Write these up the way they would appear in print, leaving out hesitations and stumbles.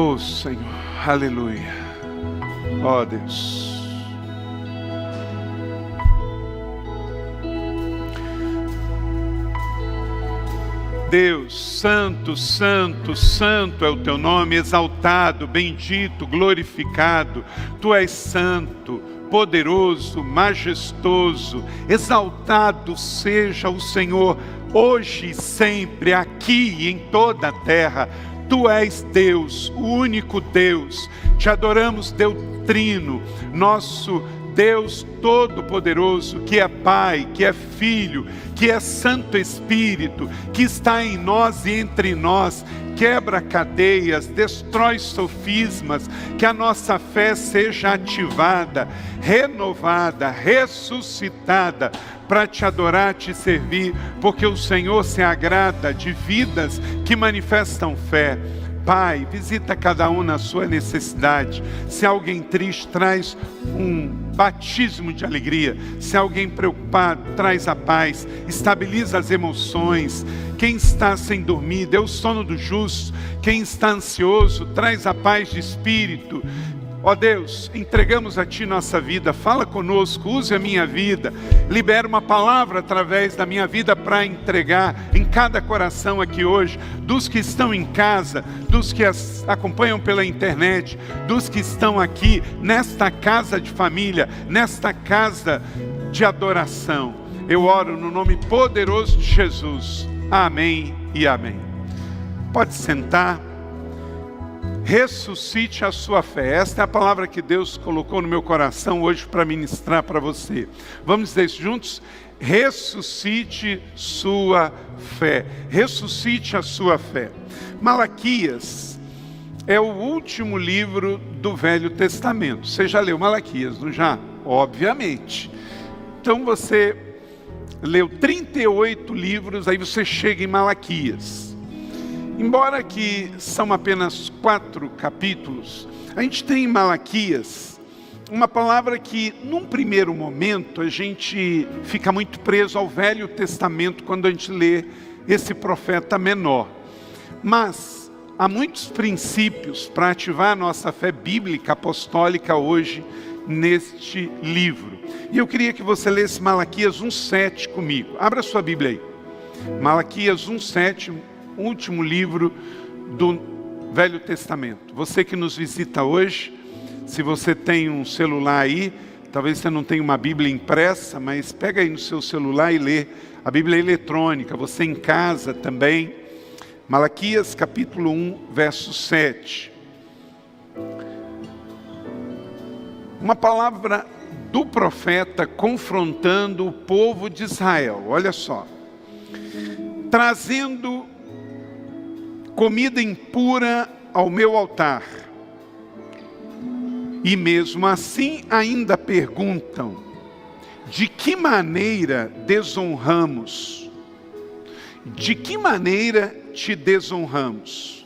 Oh Senhor, aleluia. Ó Deus. Deus, santo, santo, santo é o teu nome, exaltado, bendito, glorificado. Tu és santo, poderoso, majestoso, exaltado seja o Senhor, hoje e sempre, aqui e em toda a terra. Tu és Deus, o único Deus. Te adoramos, Deus Trino, nosso Deus Todo-Poderoso, que é Pai, que é Filho, que é Santo Espírito, que está em nós e entre nós, quebra cadeias, destrói sofismas, que a nossa fé seja ativada, renovada, ressuscitada, para te adorar, te servir, porque o Senhor se agrada de vidas que manifestam fé. Pai, visita cada um na sua necessidade. Se alguém triste, traz um batismo de alegria. Se alguém preocupado, traz a paz. Estabiliza as emoções. Quem está sem dormir, dê o sono do justo. Quem está ansioso, traz a paz de espírito. Ó Deus, entregamos a Ti nossa vida, fala conosco, use a minha vida, libera uma palavra através da minha vida para entregar em cada coração aqui hoje, dos que estão em casa, dos que acompanham pela internet, dos que estão aqui nesta casa de família, nesta casa de adoração. Eu oro no nome poderoso de Jesus. Amém e amém. Pode sentar. Ressuscite a sua fé. Esta é a palavra que Deus colocou no meu coração hoje para ministrar para você. Vamos dizer isso juntos? Ressuscite sua fé. Ressuscite a sua fé. Malaquias é o último livro do Velho Testamento. Você já leu Malaquias, não já? Obviamente. Então você leu 38 livros, aí você chega em Malaquias. Embora que são apenas 4 capítulos, a gente tem em Malaquias uma palavra que, num primeiro momento, a gente fica muito preso ao Velho Testamento quando a gente lê esse profeta menor. Mas há muitos princípios para ativar a nossa fé bíblica apostólica hoje neste livro. E eu queria que você lesse Malaquias 1:7 comigo. Abra sua Bíblia aí. Malaquias 1:7, último livro do Velho Testamento. Você que nos visita hoje, se você tem um celular aí, talvez você não tenha uma Bíblia impressa, mas pega aí no seu celular e lê. A Bíblia é eletrônica, você em casa também. Malaquias capítulo 1, verso 7. Uma palavra do profeta confrontando o povo de Israel. Olha só. Trazendo comida impura ao meu altar. E mesmo assim ainda perguntam: de que maneira desonramos? De que maneira te desonramos?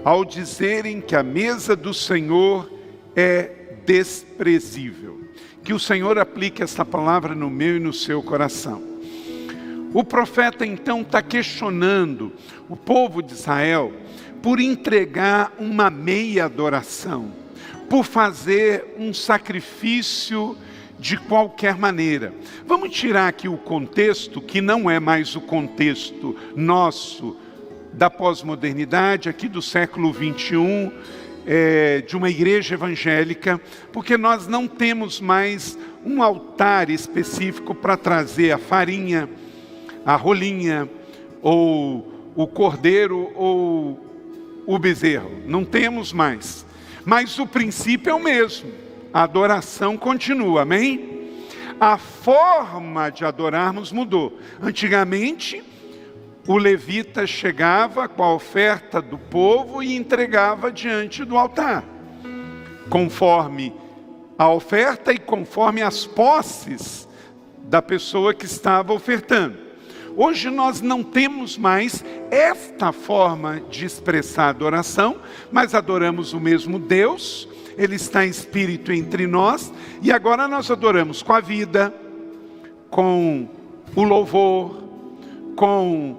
Ao dizerem que a mesa do Senhor é desprezível. Que o Senhor aplique essa palavra no meu e no seu coração. O profeta então está questionando o povo de Israel por entregar uma meia adoração, por fazer um sacrifício de qualquer maneira. Vamos tirar aqui o contexto, que não é mais o contexto nosso da pós-modernidade, aqui do século 21, de uma igreja evangélica, porque nós não temos mais um altar específico para trazer a farinha, a rolinha, ou o cordeiro, ou o bezerro. Não temos mais. Mas o princípio é o mesmo. A adoração continua, amém? A forma de adorarmos mudou. Antigamente, o levita chegava com a oferta do povo e entregava diante do altar, conforme a oferta e conforme as posses da pessoa que estava ofertando. Hoje nós não temos mais esta forma de expressar a adoração, mas adoramos o mesmo Deus, Ele está em espírito entre nós, e agora nós adoramos com a vida, com o louvor, com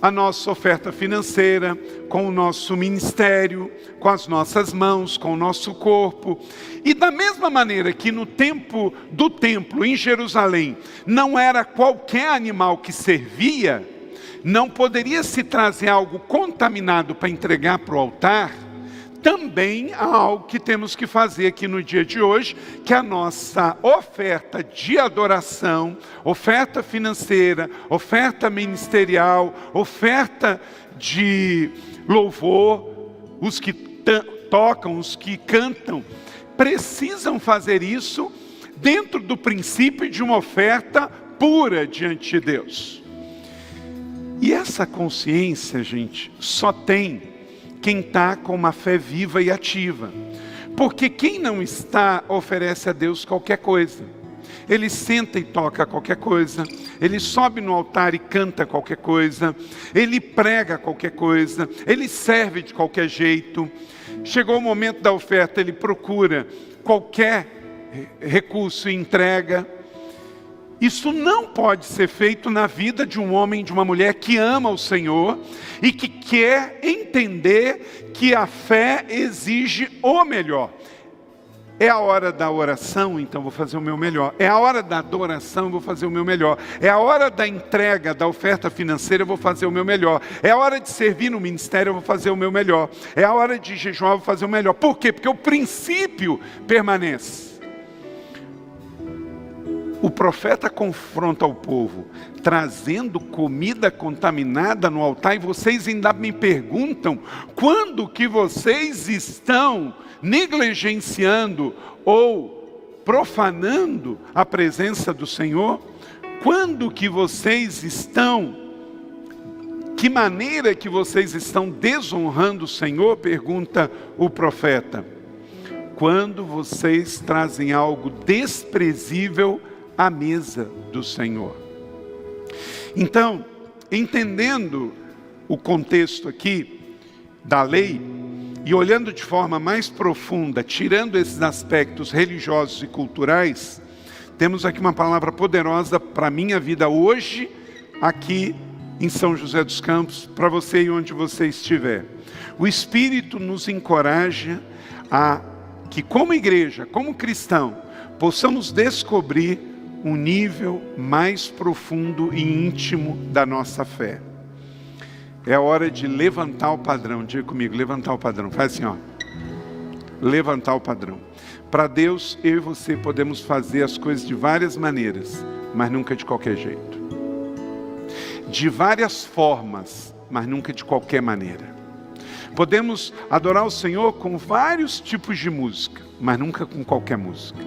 a nossa oferta financeira, com o nosso ministério, com as nossas mãos, com o nosso corpo. E da mesma maneira que no tempo do templo em Jerusalém, não era qualquer animal que servia, não poderia se trazer algo contaminado para entregar para o altar, também há algo que temos que fazer aqui no dia de hoje, que é a nossa oferta de adoração, oferta financeira, oferta ministerial, oferta de louvor, os que tocam, os que cantam, precisam fazer isso dentro do princípio de uma oferta pura diante de Deus. E essa consciência, gente, só tem quem está com uma fé viva e ativa. Porque quem não está, oferece a Deus qualquer coisa. Ele senta e toca qualquer coisa. Ele sobe no altar e canta qualquer coisa. Ele prega qualquer coisa. Ele serve de qualquer jeito. Chegou o momento da oferta, ele procura qualquer recurso e entrega. Isso não pode ser feito na vida de um homem, de uma mulher que ama o Senhor e que quer entender que a fé exige o melhor. É a hora da oração, então vou fazer o meu melhor. É a hora da adoração, eu vou fazer o meu melhor. É a hora da entrega, da oferta financeira, eu vou fazer o meu melhor. É a hora de servir no ministério, eu vou fazer o meu melhor. É a hora de jejuar, eu vou fazer o melhor. Por quê? Porque o princípio permanece. O profeta confronta o povo, trazendo comida contaminada no altar, e vocês ainda me perguntam, quando que vocês estão negligenciando ou profanando a presença do Senhor? Quando que vocês estão, que maneira que vocês estão desonrando o Senhor? Pergunta o profeta. Quando vocês trazem algo desprezível à mesa do Senhor. Então, entendendo o contexto aqui da lei e olhando de forma mais profunda, tirando esses aspectos religiosos e culturais, temos aqui uma palavra poderosa para a minha vida hoje, aqui em São José dos Campos, para você e onde você estiver. O Espírito nos encoraja a que, como igreja, como cristão, possamos descobrir um nível mais profundo e íntimo da nossa fé. É hora de levantar o padrão. Diga comigo, levantar o padrão. Faz assim, ó. Levantar o padrão. Para Deus, eu e você podemos fazer as coisas de várias maneiras, mas nunca de qualquer jeito. De várias formas, mas nunca de qualquer maneira. Podemos adorar o Senhor com vários tipos de música, mas nunca com qualquer música.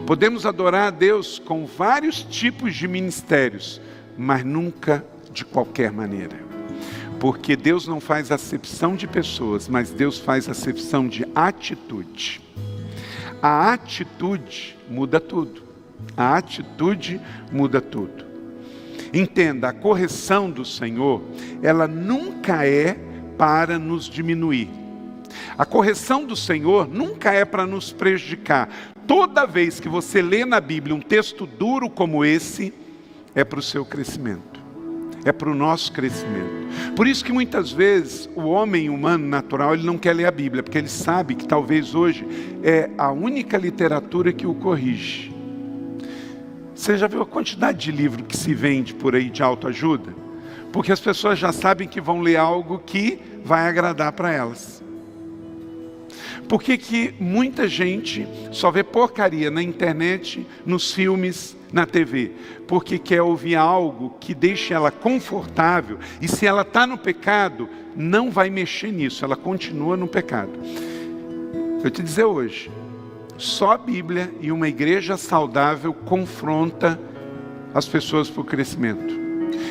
Podemos adorar a Deus com vários tipos de ministérios, mas nunca de qualquer maneira. Porque Deus não faz acepção de pessoas, mas Deus faz acepção de atitude. A atitude muda tudo. A atitude muda tudo. Entenda, a correção do Senhor, ela nunca é para nos diminuir. A correção do Senhor nunca é para nos prejudicar. Toda vez que você lê na Bíblia um texto duro como esse, é para o seu crescimento. É para o nosso crescimento. Por isso que muitas vezes o homem humano natural, ele não quer ler a Bíblia, porque ele sabe que talvez hoje é a única literatura que o corrige. Você já viu a quantidade de livro que se vende por aí de autoajuda? Porque as pessoas já sabem que vão ler algo que vai agradar para elas. Por que muita gente só vê porcaria na internet, nos filmes, na TV? Porque quer ouvir algo que deixe ela confortável, e se ela está no pecado, não vai mexer nisso, ela continua no pecado. Eu te dizer hoje, só a Bíblia e uma igreja saudável confronta as pessoas para o crescimento.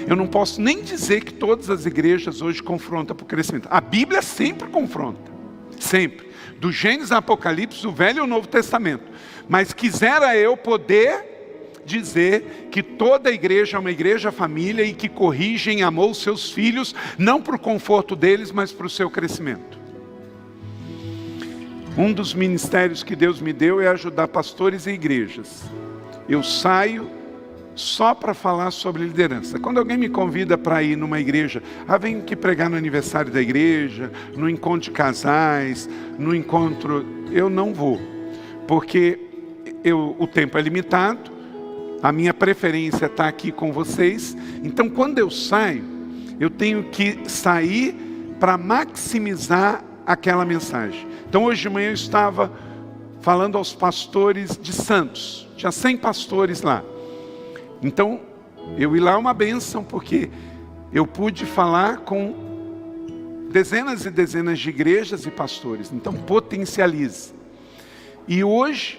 Eu não posso nem dizer que todas as igrejas hoje confrontam para o crescimento. A Bíblia sempre confronta, sempre. Do Gênesis ao Apocalipse, o Velho e o Novo Testamento. Mas quisera eu poder dizer que toda igreja é uma igreja família e que corrige em amor os seus filhos, não para o conforto deles, mas para o seu crescimento. Um dos ministérios que Deus me deu é ajudar pastores e igrejas. Eu saio só para falar sobre liderança. Quando alguém me convida para ir numa igreja, vem aqui pregar no aniversário da igreja, no encontro de casais, no encontro, eu não vou, porque o tempo é limitado, a minha preferência é estar aqui com vocês. Então quando eu saio, eu tenho que sair para maximizar aquela mensagem. Então hoje de manhã eu estava falando aos pastores de Santos, tinha 100 pastores lá. Então, eu ir lá é uma bênção, porque eu pude falar com dezenas e dezenas de igrejas e pastores. Então, potencialize. E hoje,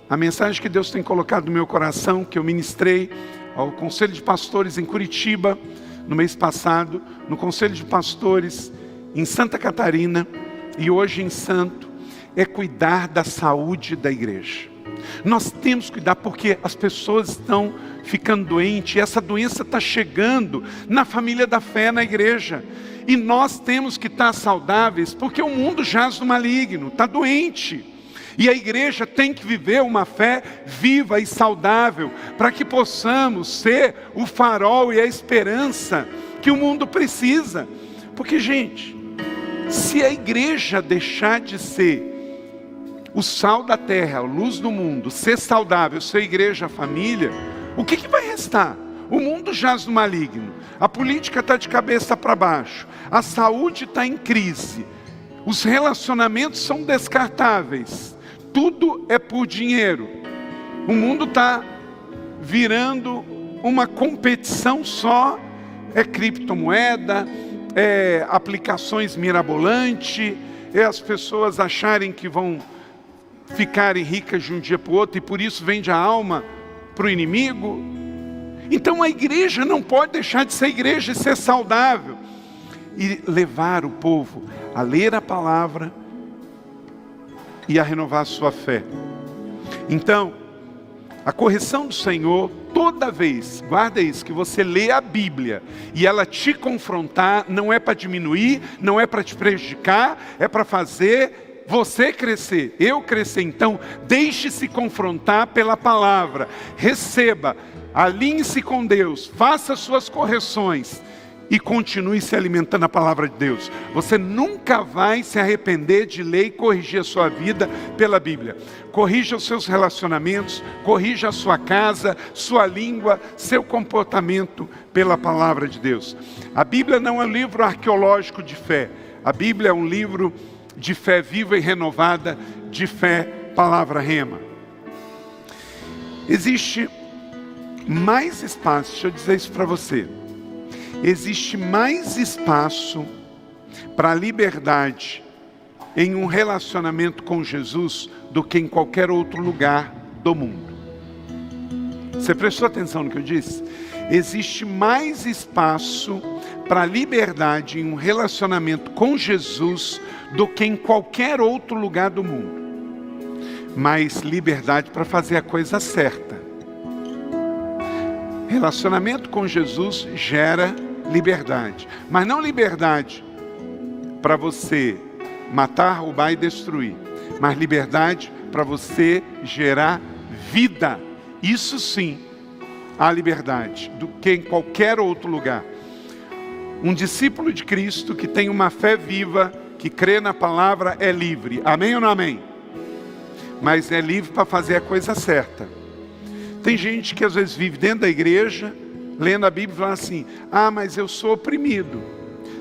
a mensagem que Deus tem colocado no meu coração, que eu ministrei ao Conselho de Pastores em Curitiba, no mês passado, no Conselho de Pastores em Santa Catarina, e hoje em Santo, é cuidar da saúde da igreja. Nós temos que cuidar, porque as pessoas estão ficando doentes, e essa doença está chegando na família da fé, na igreja. E nós temos que estar saudáveis, porque o mundo jaz no maligno, está doente. E a igreja tem que viver uma fé viva e saudável, para que possamos ser o farol e a esperança que o mundo precisa. Porque, gente, se a igreja deixar de ser o sal da terra, a luz do mundo, ser saudável, ser igreja, família, o que vai restar? O mundo jaz no maligno, a política está de cabeça para baixo, a saúde está em crise, os relacionamentos são descartáveis, tudo é por dinheiro. O mundo está virando uma competição só, é criptomoeda, é aplicações mirabolantes, é as pessoas acharem que vão ficarem ricas de um dia para o outro, e por isso vende a alma para o inimigo. Então a igreja não pode deixar de ser igreja e ser saudável, e levar o povo a ler a palavra e a renovar a sua fé. Então, a correção do Senhor, toda vez, guarda isso, que você lê a Bíblia e ela te confrontar, não é para diminuir, não é para te prejudicar, é para fazer você crescer, eu crescer. Então, deixe-se confrontar pela palavra, receba, alinhe-se com Deus, faça suas correções e continue se alimentando da palavra de Deus. Você nunca vai se arrepender de ler e corrigir a sua vida pela Bíblia. Corrija os seus relacionamentos, corrija a sua casa, sua língua, seu comportamento pela palavra de Deus. A Bíblia não é um livro arqueológico de fé, a Bíblia é um livro de fé viva e renovada, de fé, palavra rema. Existe mais espaço, deixa eu dizer isso para você, existe mais espaço para a liberdade em um relacionamento com Jesus do que em qualquer outro lugar do mundo. Você prestou atenção no que eu disse? Existe mais espaço para a liberdade em um relacionamento com Jesus do que em qualquer outro lugar do mundo. Mas liberdade para fazer a coisa certa. Relacionamento com Jesus gera liberdade, mas não liberdade para você matar, roubar e destruir, mas liberdade para você gerar vida. Isso sim, há liberdade do que em qualquer outro lugar. Um discípulo de Cristo que tem uma fé viva, que crê na palavra, é livre. Amém ou não amém? Mas é livre para fazer a coisa certa. Tem gente que às vezes vive dentro da igreja, lendo a Bíblia e fala assim: mas eu sou oprimido.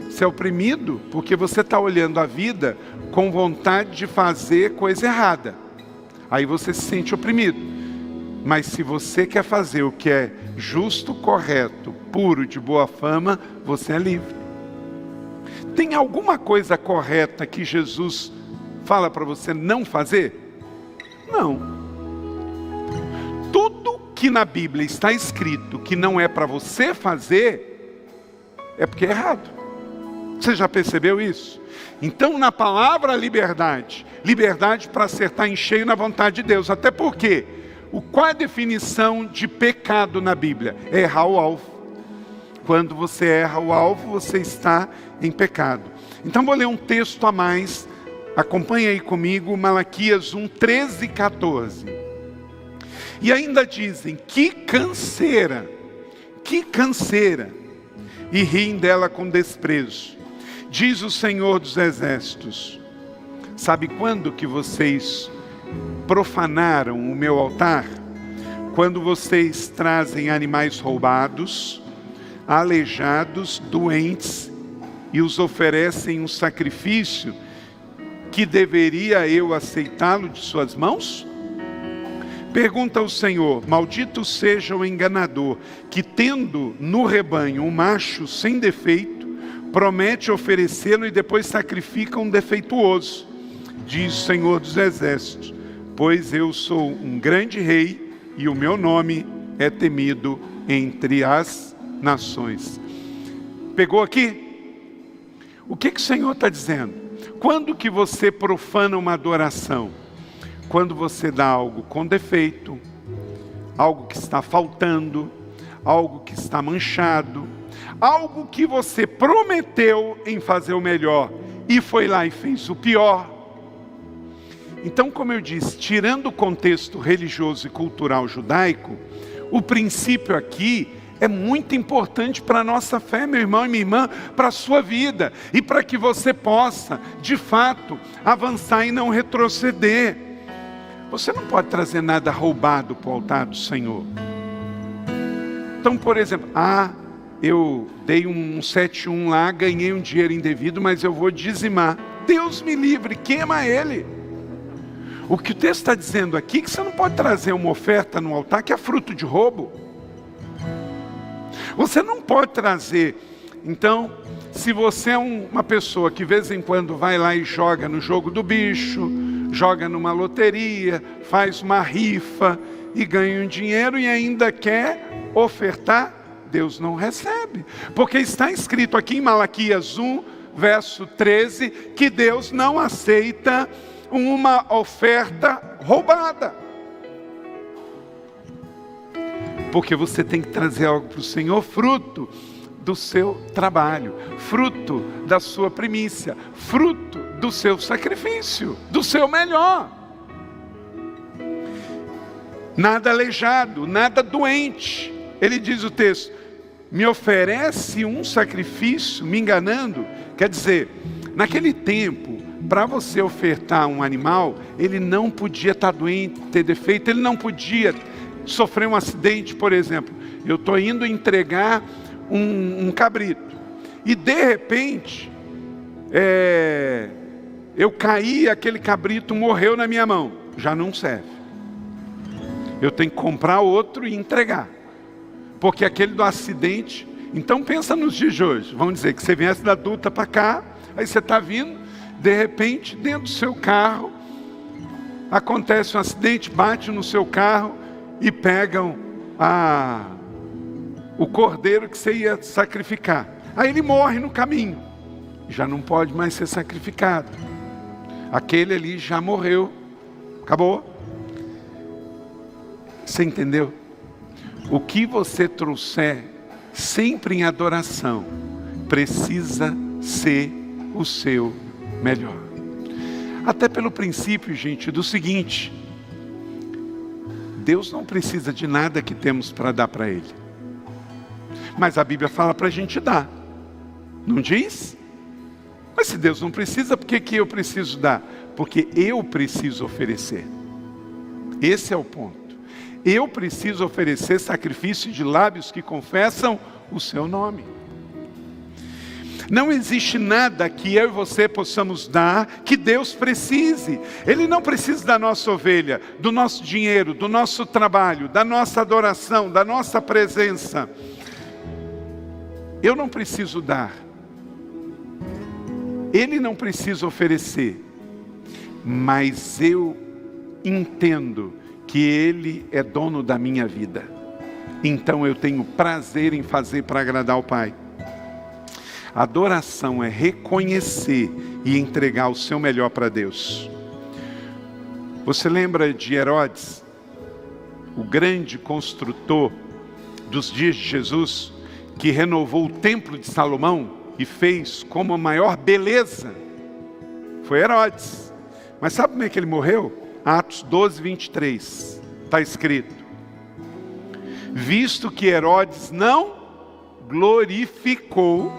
Você é oprimido porque você está olhando a vida com vontade de fazer coisa errada. Aí você se sente oprimido. Mas se você quer fazer o que é justo, correto, puro, de boa fama, você é livre. Tem alguma coisa correta que Jesus fala para você não fazer? Não. Tudo que na Bíblia está escrito que não é para você fazer, é porque é errado. Você já percebeu isso? Então na palavra liberdade, liberdade para acertar em cheio na vontade de Deus. Até porque, qual é a definição de pecado na Bíblia? É errar o alvo. Quando você erra o alvo, você está em pecado. Então vou ler um texto a mais. Acompanhe aí comigo, Malaquias 1, 13 e 14. E ainda dizem, que canseira, e riem dela com desprezo. Diz o Senhor dos Exércitos: sabe quando que vocês profanaram o meu altar? Quando vocês trazem animais roubados, aleijados, doentes, e os oferecem um sacrifício que deveria eu aceitá-lo de suas mãos? Pergunta ao Senhor: maldito seja o enganador, que tendo no rebanho um macho sem defeito, promete oferecê-lo e depois sacrifica um defeituoso. Diz o Senhor dos Exércitos: pois eu sou um grande rei, e o meu nome é temido entre as nações. Pegou aqui? O que o Senhor está dizendo? Quando que você profana uma adoração? Quando você dá algo com defeito, algo que está faltando, algo que está manchado, algo que você prometeu em fazer o melhor e foi lá e fez o pior. Então, como eu disse, tirando o contexto religioso e cultural judaico, o princípio aqui é muito importante para a nossa fé, meu irmão e minha irmã, para a sua vida, e para que você possa, de fato, avançar e não retroceder. Você não pode trazer nada roubado para o altar do Senhor. Então, por exemplo, eu dei um 7-1 lá, ganhei um dinheiro indevido, mas eu vou dizimar. Deus me livre, queima ele. O que o texto está dizendo aqui é que você não pode trazer uma oferta no altar que é fruto de roubo. Você não pode trazer. Então, se você é uma pessoa que de vez em quando vai lá e joga no jogo do bicho, joga numa loteria, faz uma rifa e ganha um dinheiro e ainda quer ofertar, Deus não recebe. Porque está escrito aqui em Malaquias 1, verso 13, que Deus não aceita uma oferta roubada. Porque você tem que trazer algo para o Senhor, fruto do seu trabalho, fruto da sua primícia, fruto do seu sacrifício, do seu melhor. Nada aleijado, nada doente. Ele diz o texto: me oferece um sacrifício, me enganando. Quer dizer, naquele tempo, para você ofertar um animal, ele não podia estar doente, ter defeito, ele não podia sofrer um acidente, por exemplo. Eu estou indo entregar um cabrito, e de repente, eu caí, aquele cabrito morreu na minha mão, já não serve. Eu tenho que comprar outro e entregar, porque aquele do acidente. Então pensa nos dias de hoje, vamos dizer que você viesse da Dutra para cá, aí você está vindo, de repente, dentro do seu carro, acontece um acidente, bate no seu carro e pegam o cordeiro que você ia sacrificar. Aí ele morre no caminho, já não pode mais ser sacrificado. Aquele ali já morreu, acabou. Você entendeu? O que você trouxer, sempre em adoração, precisa ser o seu melhor. Até pelo princípio, gente, do seguinte: Deus não precisa de nada que temos para dar para Ele. Mas a Bíblia fala para a gente dar. Não diz? Mas se Deus não precisa, por que eu preciso dar? Porque eu preciso oferecer. Esse é o ponto. Eu preciso oferecer sacrifício de lábios que confessam o seu nome. Não existe nada que eu e você possamos dar que Deus precise. Ele não precisa da nossa ovelha, do nosso dinheiro, do nosso trabalho, da nossa adoração, da nossa presença. Eu não preciso dar. Ele não precisa oferecer. Mas eu entendo que Ele é dono da minha vida. Então eu tenho prazer em fazer para agradar ao Pai. Adoração é reconhecer e entregar o seu melhor para Deus. Você lembra de Herodes, o grande construtor dos dias de Jesus, que renovou o templo de Salomão e fez como a maior beleza? Foi Herodes. Mas sabe como é que ele morreu? Atos 12, 23. Está escrito: visto que Herodes não glorificou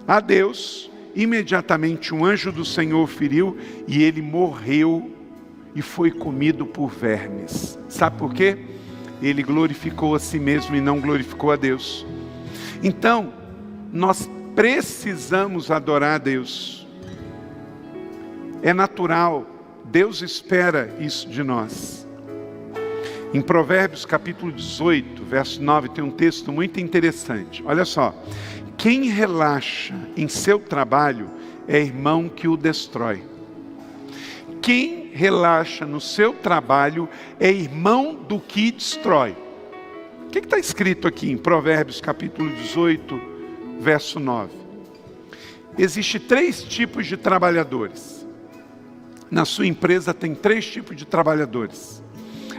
a Deus, imediatamente um anjo do Senhor feriu e ele morreu e foi comido por vermes. Sabe por quê? Ele glorificou a si mesmo e não glorificou a Deus. Então, nós precisamos adorar a Deus. É natural, Deus espera isso de nós. Em Provérbios capítulo 18, verso 9, tem um texto muito interessante. Olha só. Quem relaxa em seu trabalho é irmão que o destrói. Quem relaxa no seu trabalho é irmão do que destrói. O que está escrito aqui em Provérbios capítulo 18, verso 9? Existem 3 tipos de trabalhadores. Na sua empresa tem 3 tipos de trabalhadores.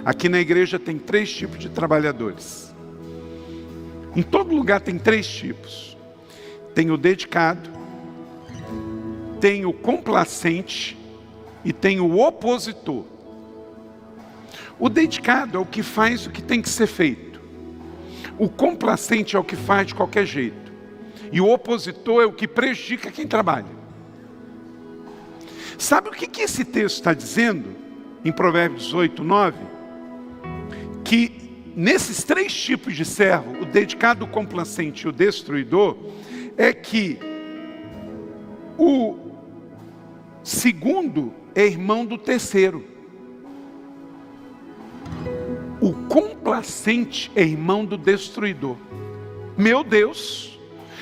Aqui na igreja tem 3 tipos de trabalhadores. Em todo lugar tem 3 tipos. Tem o dedicado, tem o complacente e tem o opositor. O dedicado é o que faz o que tem que ser feito. O complacente é o que faz de qualquer jeito. E o opositor é o que prejudica quem trabalha. Sabe o que esse texto está dizendo? Em Provérbios 8, 9? Que nesses 3 tipos de servo, o dedicado, o complacente e o destruidor, é que o segundo é irmão do terceiro. O complacente é irmão do destruidor. Meu Deus!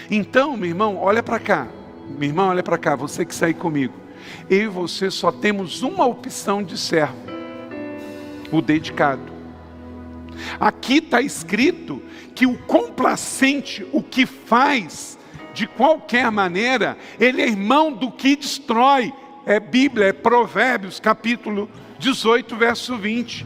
Então, meu irmão, olha para cá. Minha irmã, olha para cá, você que sai comigo. Eu e você só temos uma opção de servo: o dedicado. Aqui está escrito que o complacente, o que faz de qualquer maneira, ele é irmão do que destrói. É Bíblia, é Provérbios capítulo 18, verso 20.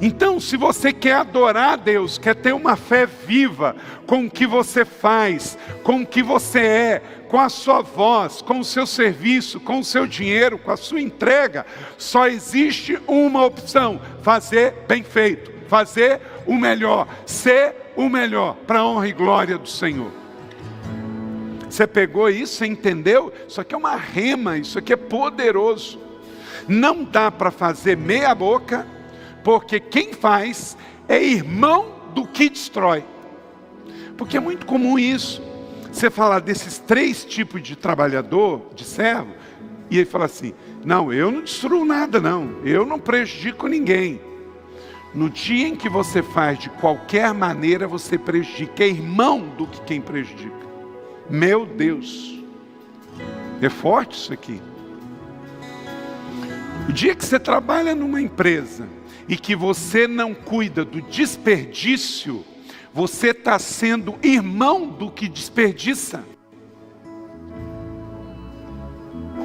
Então, se você quer adorar a Deus, quer ter uma fé viva com o que você faz, com o que você é, com a sua voz, com o seu serviço, com o seu dinheiro, com a sua entrega, só existe uma opção: fazer bem feito, fazer o melhor, ser o melhor, para a honra e glória do Senhor. Você pegou isso, você entendeu? Isso aqui é uma rema, isso aqui é poderoso. Não dá para fazer meia boca, porque quem faz é irmão do que destrói. Porque é muito comum isso. Você falar desses 3 tipos de trabalhador, de servo, e ele fala assim: não, eu não destruo nada não, eu não prejudico ninguém. No dia em que você faz de qualquer maneira, você prejudica, é irmão do que quem prejudica. Meu Deus, é forte isso aqui. O dia que você trabalha numa empresa e que você não cuida do desperdício, você está sendo irmão do que desperdiça.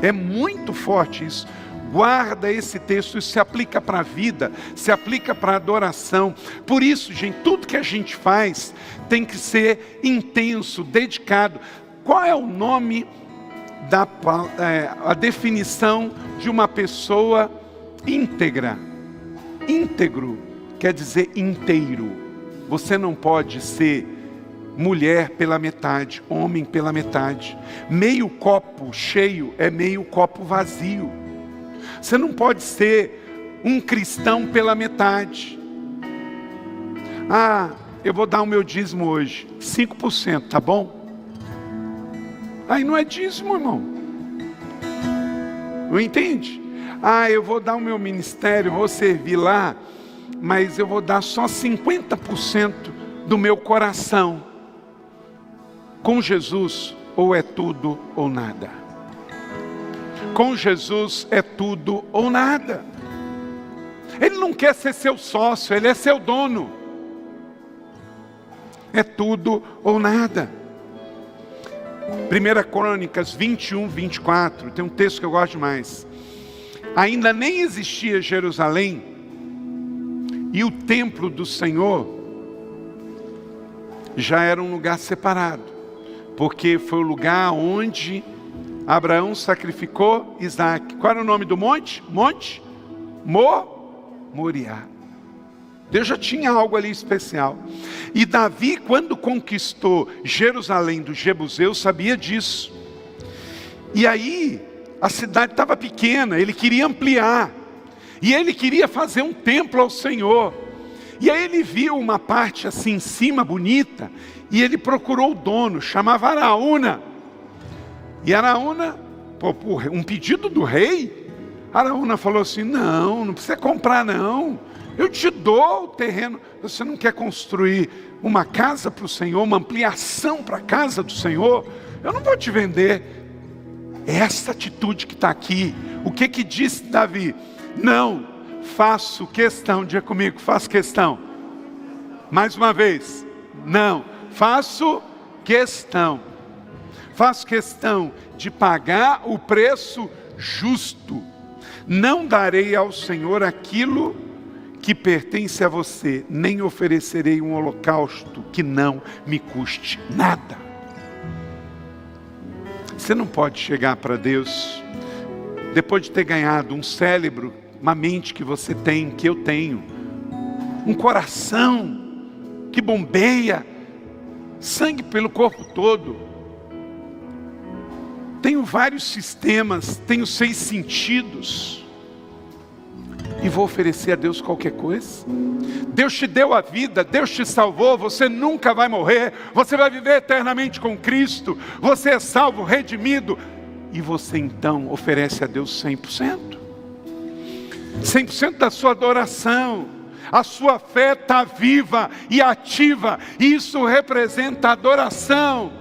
É muito forte isso. Guarda esse texto, isso se aplica para a vida, se aplica para a adoração. Por isso, gente, tudo que a gente faz tem que ser intenso, dedicado. Qual é o nome, a definição de uma pessoa íntegra? Íntegro quer dizer inteiro. Você não pode ser mulher pela metade, homem pela metade. Meio copo cheio é meio copo vazio. Você não pode ser um cristão pela metade. Ah, eu vou dar o meu dízimo hoje, 5%, tá bom? Aí não é dízimo, irmão. Não entende? Ah, eu vou dar o meu ministério, vou servir lá, mas eu vou dar só 50% do meu coração. Com Jesus, ou é tudo ou nada. Com Jesus é tudo ou nada. Ele não quer ser seu sócio, ele é seu dono. É tudo ou nada. 1 Crônicas 21, 24, tem um texto que eu gosto demais. Ainda nem existia Jerusalém, e o templo do Senhor já era um lugar separado, porque foi o lugar onde Abraão sacrificou Isaac. Qual era o nome do monte? Moriá. Deus já tinha algo ali especial. E Davi, quando conquistou Jerusalém dos jebuseus, sabia disso. E aí, a cidade estava pequena, ele queria ampliar. E ele queria fazer um templo ao Senhor. E aí ele viu uma parte assim em cima, bonita, e ele procurou o dono, chamava Araúna. E Araúna, por um pedido do rei, Araúna falou assim, não precisa comprar não. Eu te dou o terreno. Você não quer construir uma casa para o Senhor, uma ampliação para a casa do Senhor? Eu não vou te vender. Essa atitude que está aqui. O que disse Davi? Não, faço questão, diga comigo, faço questão. Mais uma vez, não, faço questão. Faço questão de pagar o preço justo. Não darei ao Senhor aquilo que pertence a você, nem oferecerei um holocausto que não me custe nada. Você não pode chegar para Deus, depois de ter ganhado um cérebro, uma mente que você tem, que eu tenho, um coração que bombeia sangue pelo corpo todo. Tenho vários sistemas, tenho 6 sentidos. E vou oferecer a Deus qualquer coisa? Deus te deu a vida, Deus te salvou, você nunca vai morrer, você vai viver eternamente com Cristo, você é salvo, redimido, e você então oferece a Deus 100%? 100% da sua adoração, a sua fé está viva e ativa, isso representa adoração,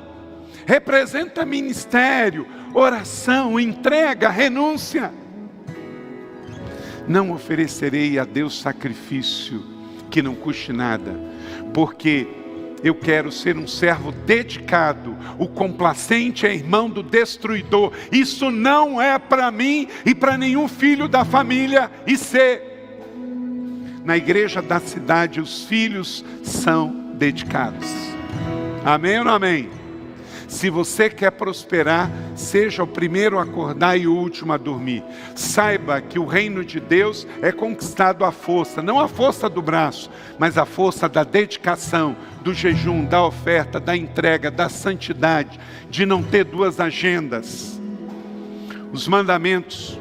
representa ministério, oração, entrega, renúncia. Não oferecerei a Deus sacrifício que não custe nada, porque eu quero ser um servo dedicado. O complacente é irmão do destruidor. Isso não é para mim e para nenhum filho da família. Na igreja da cidade, os filhos são dedicados. Amém ou não amém? Se você quer prosperar, seja o primeiro a acordar e o último a dormir. Saiba que o reino de Deus é conquistado à força, não a força do braço, mas a força da dedicação, do jejum, da oferta, da entrega, da santidade, de não ter 2 agendas. Os mandamentos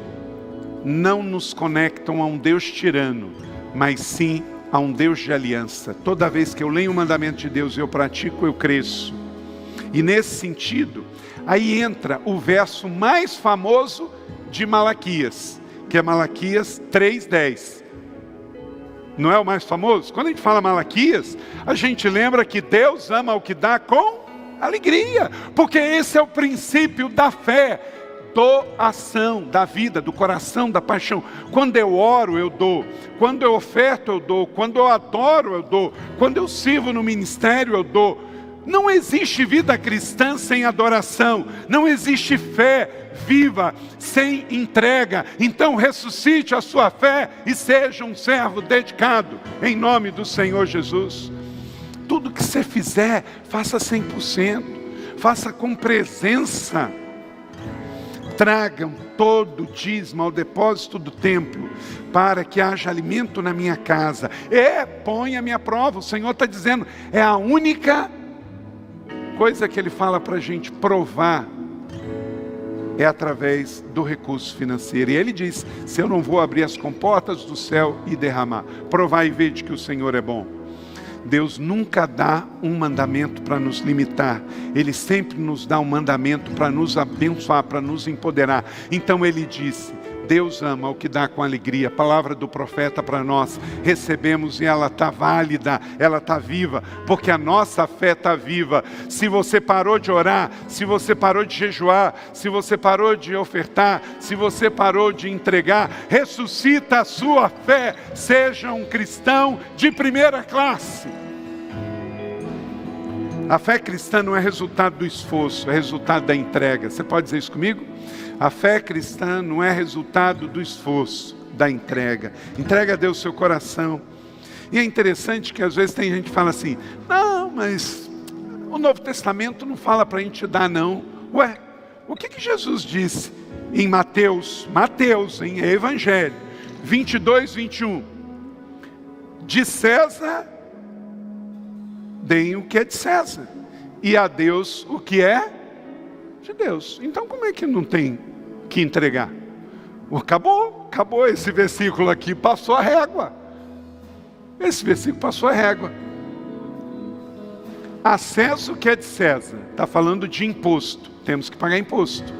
não nos conectam a um Deus tirano, mas sim a um Deus de aliança. Toda vez que eu leio o mandamento de Deus e eu pratico, eu cresço. E nesse sentido, aí entra o verso mais famoso de Malaquias, que é Malaquias 3:10. Não é o mais famoso? Quando a gente fala Malaquias, a gente lembra que Deus ama o que dá com alegria, porque esse é o princípio da fé, doação da vida, do coração, da paixão. Quando eu oro, eu dou. Quando eu oferto, eu dou. Quando eu adoro, eu dou. Quando eu sirvo no ministério, eu dou. Não existe vida cristã sem adoração. Não existe fé viva sem entrega. Então ressuscite a sua fé e seja um servo dedicado, em nome do Senhor Jesus. Tudo que você fizer, faça 100%. Faça com presença. Tragam todo o dízimo ao depósito do templo, para que haja alimento na minha casa. Ponha-me à prova. O Senhor está dizendo, é a única coisa que Ele fala para a gente provar, é através do recurso financeiro. E Ele diz, se eu não vou abrir as comportas do céu e derramar, provai e vede que o Senhor é bom. Deus nunca dá um mandamento para nos limitar. Ele sempre nos dá um mandamento para nos abençoar, para nos empoderar. Então Ele disse, Deus ama o que dá com alegria. A palavra do profeta para nós recebemos e ela está válida, ela está viva, porque a nossa fé está viva. Se você parou de orar, se você parou de jejuar, se você parou de ofertar, se você parou de entregar, ressuscita a sua fé. Seja um cristão de primeira classe. A fé cristã não é resultado do esforço, é resultado da entrega. Você pode dizer isso comigo? A fé cristã não é resultado do esforço, da entrega. Entrega a Deus seu coração. E é interessante que às vezes tem gente que fala assim, não, mas o Novo Testamento não fala para a gente dar não. Ué, o que Jesus disse em Mateus, é Evangelho, 22, 21. De César, deem o que é de César. E a Deus o que é de Deus. Então como é que não tem que entregar? Acabou esse versículo aqui, passou a régua. Esse versículo passou a régua. A César o que é de César. Está falando de imposto. Temos que pagar imposto.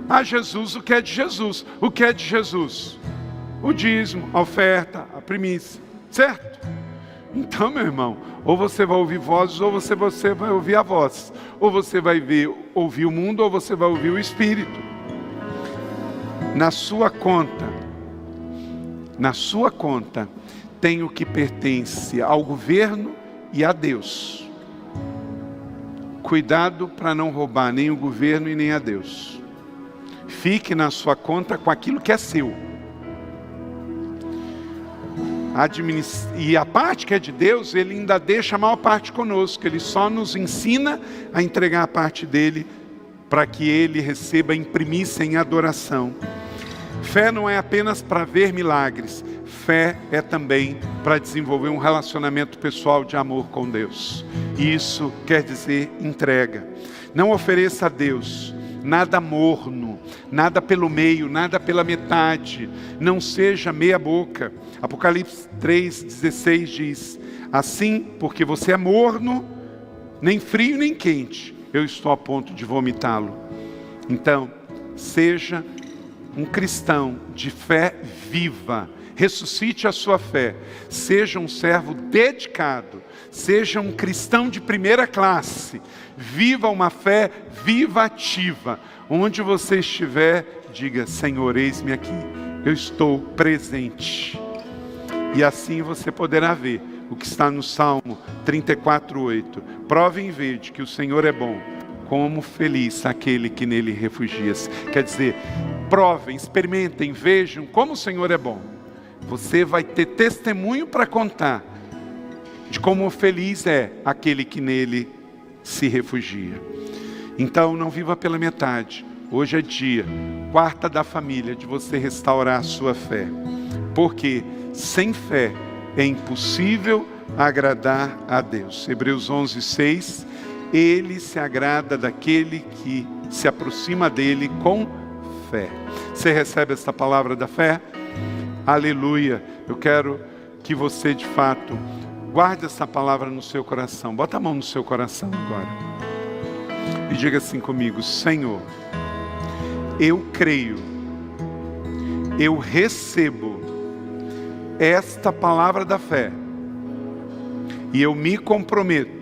A Jesus o que é de Jesus. O que é de Jesus? O dízimo, a oferta, a primícia. Certo? Então, meu irmão, ou você vai ouvir vozes, ou você vai ouvir a voz. Ou você vai ouvir o mundo, ou você vai ouvir o Espírito. Na sua conta, tem o que pertence ao governo e a Deus. Cuidado para não roubar nem o governo e nem a Deus. Fique na sua conta com aquilo que é seu. E a parte que é de Deus, Ele ainda deixa a maior parte conosco. Ele só nos ensina a entregar a parte dele para que Ele receba em primícia, em adoração. Fé não é apenas para ver milagres. Fé é também para desenvolver um relacionamento pessoal de amor com Deus. E isso quer dizer entrega. Não ofereça a Deus nada morno, nada pelo meio, nada pela metade. Não seja meia boca. Apocalipse 3,16 diz: assim, porque você é morno, nem frio nem quente, eu estou a ponto de vomitá-lo. Então, seja um cristão de fé viva. Ressuscite a sua fé. Seja um servo dedicado. Seja um cristão de primeira classe. Viva uma fé viva, ativa. Onde você estiver, diga: Senhor, eis-me aqui. Eu estou presente. E assim você poderá ver o que está no Salmo 34:8. Provem e vede que o Senhor é bom. Como feliz aquele que nele refugia-se. Quer dizer, provem, experimentem, vejam como o Senhor é bom. Você vai ter testemunho para contar de como feliz é aquele que nele se refugia. Então não viva pela metade. Hoje é dia, quarta da família, de você restaurar a sua fé. Porque sem fé é impossível agradar a Deus. Hebreus 11:6. Ele se agrada daquele que se aproxima dele com fé. Você recebe essa palavra da fé? Aleluia. Eu quero que você de fato guarde essa palavra no seu coração. Bota a mão no seu coração agora. E diga assim comigo: Senhor, eu creio, eu recebo esta palavra da fé. E eu me comprometo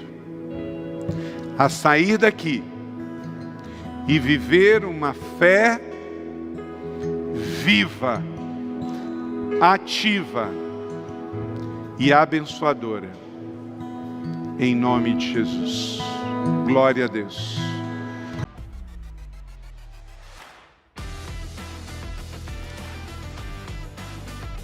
a sair daqui e viver uma fé viva, ativa e abençoadora. Em nome de Jesus. Glória a Deus.